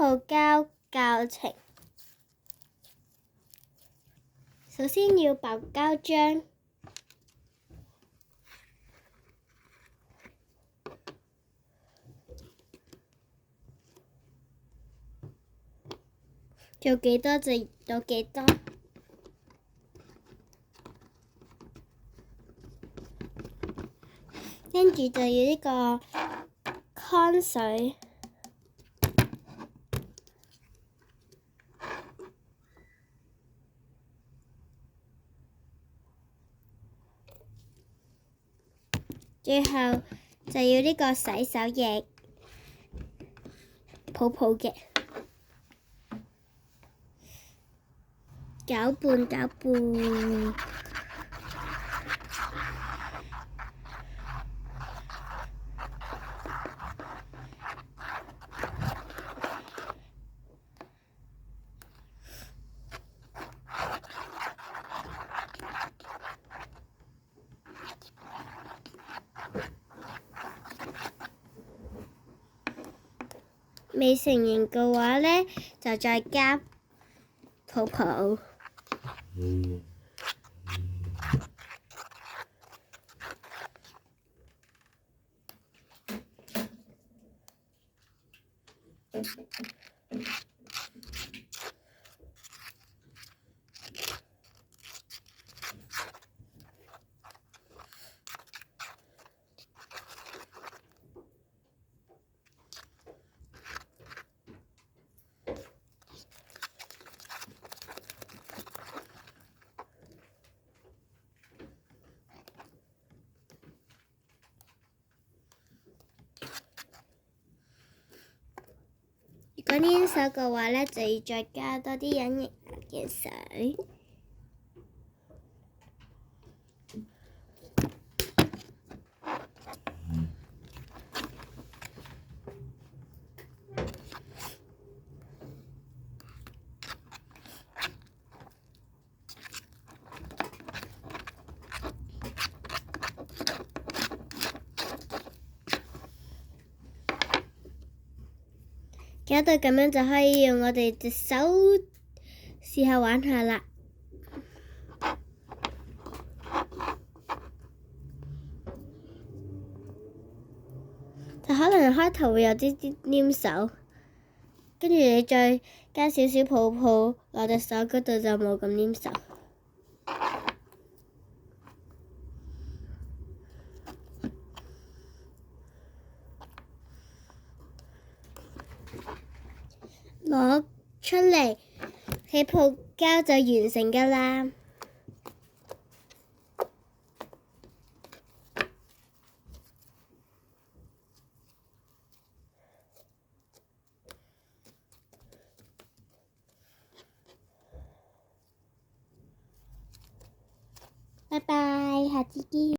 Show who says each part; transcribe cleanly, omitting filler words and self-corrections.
Speaker 1: 泡膠教程。首先要爆膠漿，做幾多就到幾多。跟住就要呢個湯水，最後就要呢個洗手液，泡泡嘅，攪拌攪拌。未成型嘅話呢，就再加泡泡。如果粘手嘅話呢，就要再加多啲隱形嘅水。搞到咁樣就可以用我哋隻手試下玩下啦。就可能開頭會有啲黏手，跟住你再加少少泡泡落隻手嗰度就冇咁黏手。攞出嚟，起泡膠就完成㗎啦。拜拜，下次見。